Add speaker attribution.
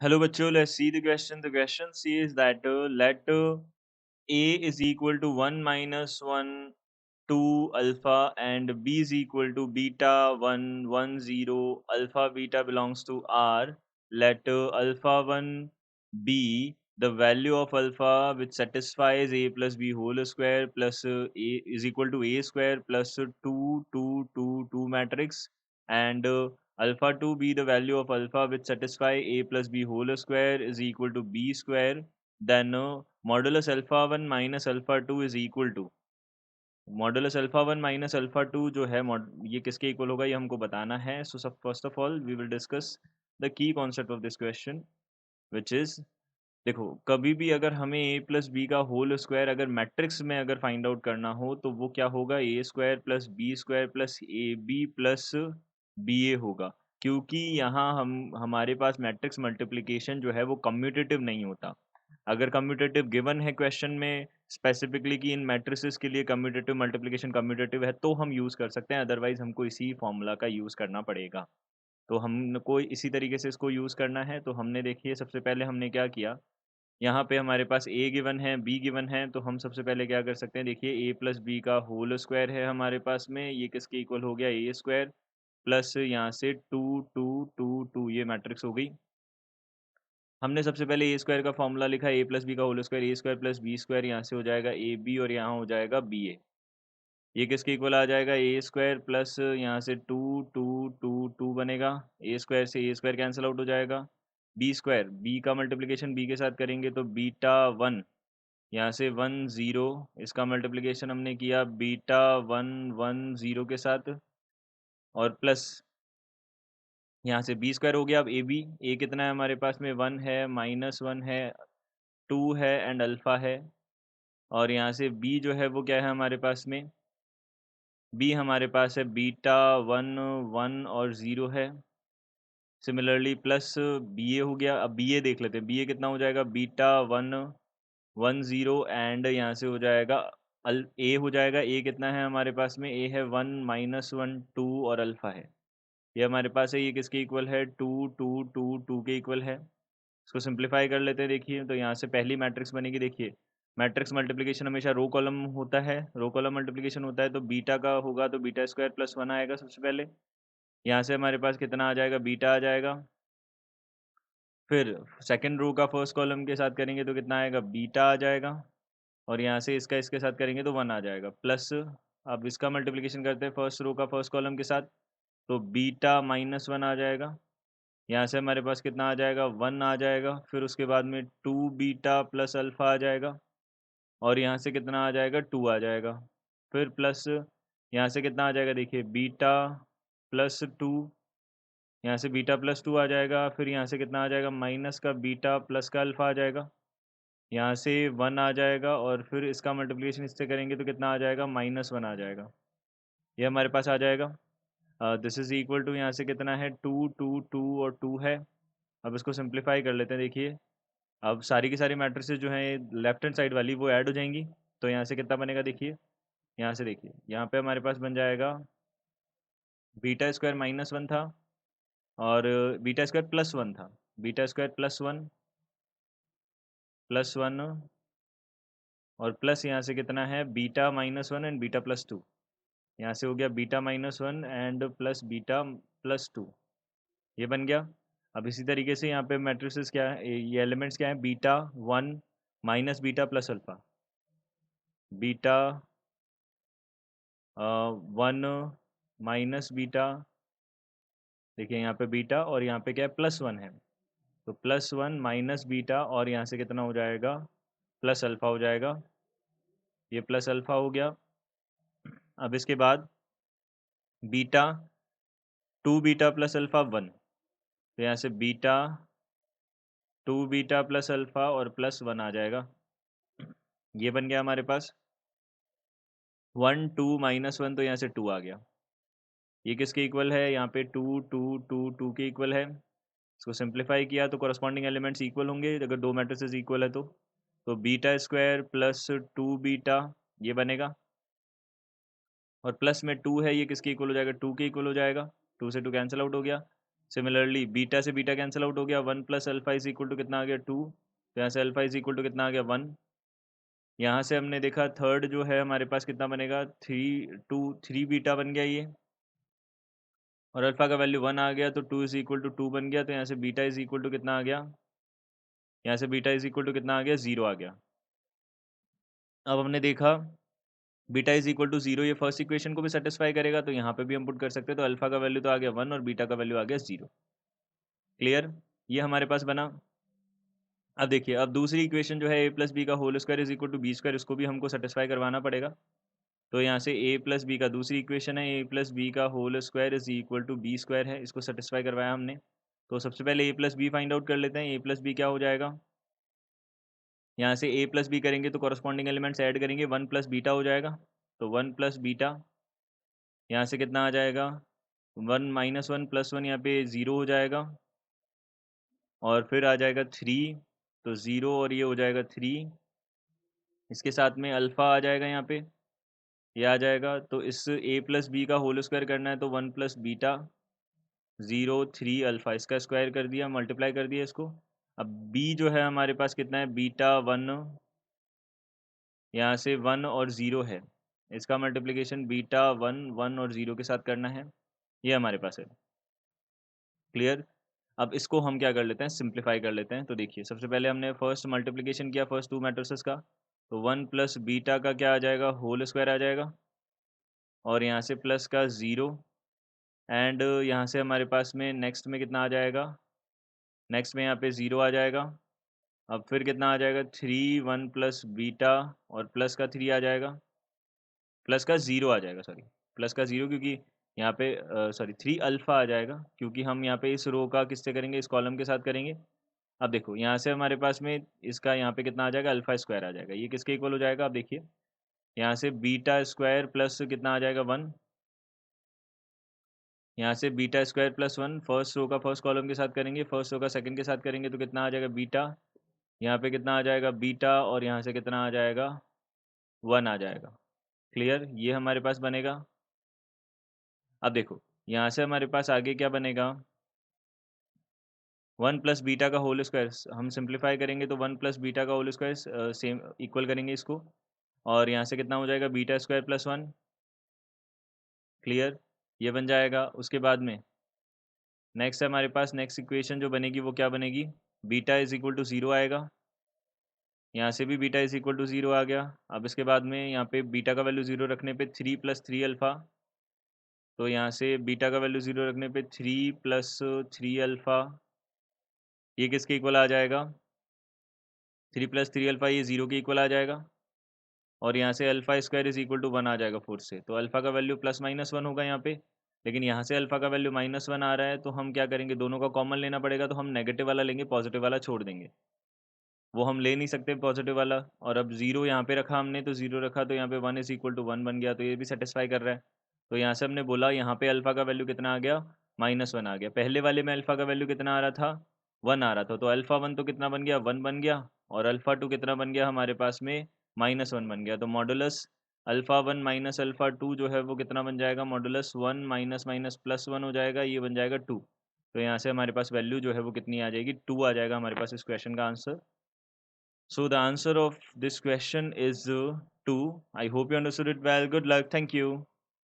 Speaker 1: Hello बच्चों, let's see the question. The question says that let A is equal to 1 minus 1 2 alpha and B is equal to beta 1 1 0 alpha beta belongs to R. Let alpha 1 be the value of alpha which satisfies A plus B whole square plus A is equal to A square plus 2 2 2 2 matrix, and alpha 2 be the value of alpha which satisfy A plus B whole square is equal to B square. Then modulus alpha 1 minus alpha 2 is equal to modulus alpha one minus alpha two जो है ये किसके equal होगा, ये हमको बताना है. So सब first of all we will discuss the key concept of this question which is, देखो कभी भी अगर हमें ए प्लस बी का होल स्क्वायर अगर मैट्रिक्स में अगर फाइंड आउट करना हो तो वो क्या होगा, A square plus A B plus B A होगा. क्योंकि यहाँ हम हमारे पास मैट्रिक्स मल्टीप्लिकेशन जो है वो कम्यूटेटिव नहीं होता. अगर कम्यूटेटिव गिवन है क्वेश्चन में स्पेसिफिकली कि इन मैट्रिसेस के लिए कम्यूटेटिव मल्टीप्लिकेशन कम्यूटेटिव है तो हम यूज़ कर सकते हैं, अदरवाइज हमको इसी फॉर्मूला का यूज़ करना पड़ेगा. तो हमको इसी तरीके से इसको यूज़ करना है. तो हमने देखिए सबसे पहले हमने क्या किया, यहाँ पे हमारे पास ए गिवन है बी गिवन है, तो हम सबसे पहले क्या कर सकते हैं, देखिए ए प्लस बी का होल स्क्वायर है हमारे पास में, ये किसके इक्वल हो गया, ए स्क्वायर प्लस यहाँ से टू टू टू टू, ये मैट्रिक्स हो गई. हमने सबसे पहले ए स्क्वायर का फॉर्मूला लिखा, ए प्लस बी का होल स्क्वायर, ए स्क्वायर प्लस बी स्क्वायर, यहाँ से हो जाएगा ए बी और यहाँ हो जाएगा बी ए. ये किसके इक्वल आ जाएगा, ए स्क्वायर प्लस यहाँ से टू टू टू टू बनेगा, ए स्क्वायर से ए स्क्वायर कैंसिल आउट हो जाएगा. बी स्क्वायर, बी का मल्टीप्लिकेशन बी के साथ करेंगे तो बीटा वन, यहाँ से वन ज़ीरो, इसका मल्टीप्लिकेशन हमने किया बीटा वन वन ज़ीरो के साथ, और प्लस यहाँ से बी स्क्वायर हो गया. अब ए बी, ए कितना है हमारे पास में, वन है माइनस वन है टू है एंड अल्फ़ा है, और यहाँ से बी जो है वो क्या है हमारे पास में, बी हमारे पास है बीटा वन वन और ज़ीरो है. सिमिलरली प्लस बी ए हो गया. अब बी ए देख लेते हैं, बी ए कितना हो जाएगा, beta one one zero and यहाँ से हो जाएगा अल ए हो जाएगा, ए कितना है हमारे पास में, ए है वन माइनस वन टू और अल्फ़ा है, ये हमारे पास है, ये किसके इक्वल है, टू टू टू टू के इक्वल है. इसको सिंप्लीफाई कर लेते हैं. देखिए तो यहाँ से पहली मैट्रिक्स बनेगी. देखिए मैट्रिक्स मल्टीप्लिकेशन हमेशा रो कॉलम होता है, रो कॉलम मल्टीप्लिकेशन होता है, तो बीटा का होगा तो बीटा स्क्वायर प्लस वन आएगा सबसे पहले. यहाँ से हमारे पास कितना आ जाएगा, बीटा आ जाएगा. फिर सेकंड रो का फर्स्ट कॉलम के साथ करेंगे तो कितना आएगा, बीटा आ जाएगा, और यहाँ से इसका इसके साथ करेंगे तो वन आ जाएगा प्लस. अब इसका मल्टीप्लिकेशन करते हैं फर्स्ट रो का फर्स्ट कॉलम के साथ, तो बीटा माइनस वन आ जाएगा. यहाँ से हमारे पास कितना आ जाएगा, वन आ जाएगा. फिर उसके बाद में टू बीटा प्लस अल्फ़ा आ जाएगा, और यहाँ से कितना आ जाएगा, टू आ जाएगा. फिर प्लस यहाँ से कितना आ जाएगा, देखिए बीटा प्लस टू, यहाँ से बीटा प्लस टू आ जाएगा. फिर यहाँ से कितना आ जाएगा, माइनस का बीटा प्लस का अल्फ़ा आ जाएगा, यहाँ से वन आ जाएगा, और फिर इसका मल्टीप्लिकेशन इससे करेंगे तो कितना आ जाएगा, माइनस वन आ जाएगा. ये हमारे पास आ जाएगा. दिस इज़ इक्वल टू यहाँ से कितना है, टू टू टू और टू है. अब इसको सिंप्लीफाई कर लेते हैं. देखिए अब सारी की सारी मैट्रिसेस जो हैं लेफ्ट हैंड साइड वाली वो ऐड हो जाएंगी, तो यहाँ से कितना बनेगा, देखिए यहाँ से देखिए यहाँ पे हमारे पास बन जाएगा बीटा स्क्वायर माइनस वन था, और बीटा स्क्वायर प्लस वन था, बीटा स्क्वायर प्लस वन, और प्लस यहाँ से कितना है, beta minus one and beta plus two, यहाँ से हो गया beta minus one and plus beta plus two, ये बन गया. अब इसी तरीके से यहाँ पे मैट्रिसेस क्या है, ये एलिमेंट्स क्या है, beta one minus beta plus alpha, beta one minus beta, देखिए यहाँ पे बीटा और यहाँ पे क्या है, प्लस वन है, तो प्लस वन माइनस बीटा, और यहाँ से कितना हो जाएगा, प्लस अल्फ़ा हो जाएगा, ये प्लस अल्फ़ा हो गया. अब इसके बाद beta two beta plus alpha one, तो यहाँ से beta two beta plus alpha और प्लस वन आ जाएगा, ये बन गया हमारे पास. वन टू माइनस वन, तो यहाँ से टू आ गया, ये किसके इक्वल है, यहाँ पे टू टू टू टू के इक्वल है. इसको सिंप्लीफाई किया तो कॉरस्पॉन्डिंग एलिमेंट्स इक्वल होंगे अगर दो मैट्रिसेस इक्वल है तो beta square plus two beta ये बनेगा, और प्लस में टू है, ये किसके इक्वल हो जाएगा, टू के इक्वल हो जाएगा, टू से टू कैंसिल आउट हो गया. सिमिलरली बीटा से बीटा कैंसिल आउट हो गया, 1 plus alpha is equal to कितना आ गया 2, तो यहाँ से अल्फा इज इक्वल टू कितना आ गया 1। यहाँ से हमने देखा थर्ड जो है हमारे पास कितना बनेगा 3 बीटा बन गया ये, और अल्फा का वैल्यू 1 आ गया तो 2 इज इक्वल टू 2 बन गया, तो यहाँ से बीटा इज इक्वल टू कितना आ गया, यहाँ से बीटा इज इक्वल टू कितना आ गया 0 आ गया। अब हमने देखा बीटा इज इक्वल टू 0 ये फर्स्ट इक्वेशन को भी सेटिस्फाई करेगा, तो यहाँ पे भी हम पुट कर सकते हैं, तो अल्फा का वैल्यू तो आ गया 1 और बीटा का वैल्यू आ गया 0। क्लियर, ये हमारे पास बना। अब देखिए, अब दूसरी इक्वेशन जो है ए प्लस बी का whole square is equal to B square, इसको भी हमको सेटिस्फाई करवाना पड़ेगा। तो यहाँ से ए प्लस बी का दूसरी इक्वेशन है ए प्लस बी का whole square is equal to B square है, इसको सेटिस्फाई करवाया हमने। तो सबसे पहले A plus B find out कर लेते हैं। ए प्लस बी क्या हो जाएगा, यहाँ से ए प्लस बी करेंगे तो कॉरस्पॉन्डिंग एलिमेंट्स ऐड करेंगे, 1 प्लस बीटा हो जाएगा, तो 1 प्लस बीटा, यहाँ से कितना आ जाएगा 1 माइनस 1 प्लस 1, यहाँ पे 0 हो जाएगा, और फिर आ जाएगा 3, तो 0 और ये हो जाएगा 3, इसके साथ में अल्फ़ा आ जाएगा, यहाँ पे ये आ जाएगा। तो इस ए प्लस बी का होल स्क्वायर करना है, तो 1 प्लस बीटा 0 3 अल्फ़ा, इसका स्क्वायर कर दिया, मल्टीप्लाई कर दिया इसको। अब बी जो है हमारे पास कितना है बीटा 1, यहाँ से 1 और 0 है, इसका मल्टीप्लिकेशन बीटा 1 1 और 0 के साथ करना है, ये हमारे पास है। क्लियर, अब इसको हम क्या कर लेते हैं, सिंप्लीफाई कर लेते हैं। तो देखिए, सबसे पहले हमने फर्स्ट मल्टीप्लिकेशन किया फर्स्ट टू मैट्रिसेस का, तो 1 प्लस बीटा का क्या आ जाएगा होल स्क्वायर आ जाएगा, और यहाँ से प्लस का 0, एंड यहाँ से हमारे पास में नेक्स्ट में कितना आ जाएगा, नेक्स्ट में यहाँ पे 0 आ जाएगा। अब फिर कितना आ जाएगा 3 1 प्लस बीटा, और प्लस का 3 आ जाएगा, प्लस का 0 आ जाएगा, सॉरी प्लस का 0, क्योंकि यहाँ पे सॉरी 3 अल्फ़ा आ जाएगा, क्योंकि हम यहाँ पे इस रो का किससे करेंगे, इस कॉलम के साथ करेंगे। अब देखो, यहाँ से हमारे पास में इसका यहाँ पे कितना आ जाएगा अल्फ़ा स्क्वायर आ जाएगा, ये किसके इक्वल हो जाएगा, अब देखिए यहाँ से बीटा स्क्वायर प्लस कितना आ जाएगा 1, यहाँ से beta square plus 1 first row का फर्स्ट कॉलम के साथ करेंगे, फर्स्ट रो का सेकंड के साथ करेंगे, तो कितना आ जाएगा बीटा, यहाँ पे कितना आ जाएगा बीटा, और यहाँ से कितना आ जाएगा 1 आ जाएगा। क्लियर, ये हमारे पास बनेगा। अब देखो, यहाँ से हमारे पास आगे क्या बनेगा, 1 प्लस बीटा का होल स्क्वायर, हम सिंप्लीफाई करेंगे तो 1 प्लस बीटा का होल स्क्वायर सेम इक्वल करेंगे इसको, और यहाँ से कितना हो जाएगा बीटा स्क्वायर प्लस 1। क्लियर, ये बन जाएगा। उसके बाद में नेक्स्ट है हमारे पास, नेक्स्ट इक्वेशन जो बनेगी वो क्या बनेगी, बीटा इज इक्वल टू 0 आएगा, यहाँ से भी बीटा इज इक्वल टू 0 आ गया। अब इसके बाद में यहाँ पे बीटा का वैल्यू 0 रखने पे 3 प्लस 3 अल्फ़ा, तो यहाँ से बीटा का वैल्यू 0 रखने पे 3 प्लस 3 अल्फ़ा, ये किसके इक्वल आ जाएगा, 3 प्लस 3 अल्फ़ा ये 0 के इक्वल आ जाएगा, और यहाँ से alpha square is equal to 1 आ जाएगा फोर्थ से, तो अल्फ़ा का वैल्यू प्लस माइनस 1 होगा यहाँ पे, लेकिन यहाँ से अल्फ़ा का वैल्यू -1 आ रहा है, तो हम क्या करेंगे, दोनों का कॉमन लेना पड़ेगा, तो हम नेगेटिव वाला लेंगे, पॉजिटिव वाला छोड़ देंगे, वो हम ले नहीं सकते पॉजिटिव वाला। और अब 0 यहाँ पे रखा हमने, तो 0 रखा तो यहाँ पे 1 इज इक्वल टू 1 बन गया, तो ये भी सेटिस्फाई कर रहा है। तो यहाँ से हमने बोला यहाँ पे अल्फ़ा का वैल्यू कितना आ गया, -1 आ गया। पहले वाले में अल्फ़ा का वैल्यू कितना आ रहा था, 1 आ रहा था, तो अल्फ़ा 1 तो कितना बन गया 1 बन गया, और अल्फ़ा 2 कितना बन गया हमारे पास में -1 बन गया। तो मॉडुलस अल्फ़ा 1 माइनस अल्फ़ा 2 जो है वो कितना बन जाएगा, मॉडुलस 1 माइनस माइनस प्लस 1 हो जाएगा, ये बन जाएगा 2। तो यहाँ से हमारे पास वैल्यू जो है वो कितनी आ जाएगी, 2 आ जाएगा हमारे पास इस क्वेश्चन का answer. So the answer of this question is 2. I hope you understood it well. Good luck. Thank you.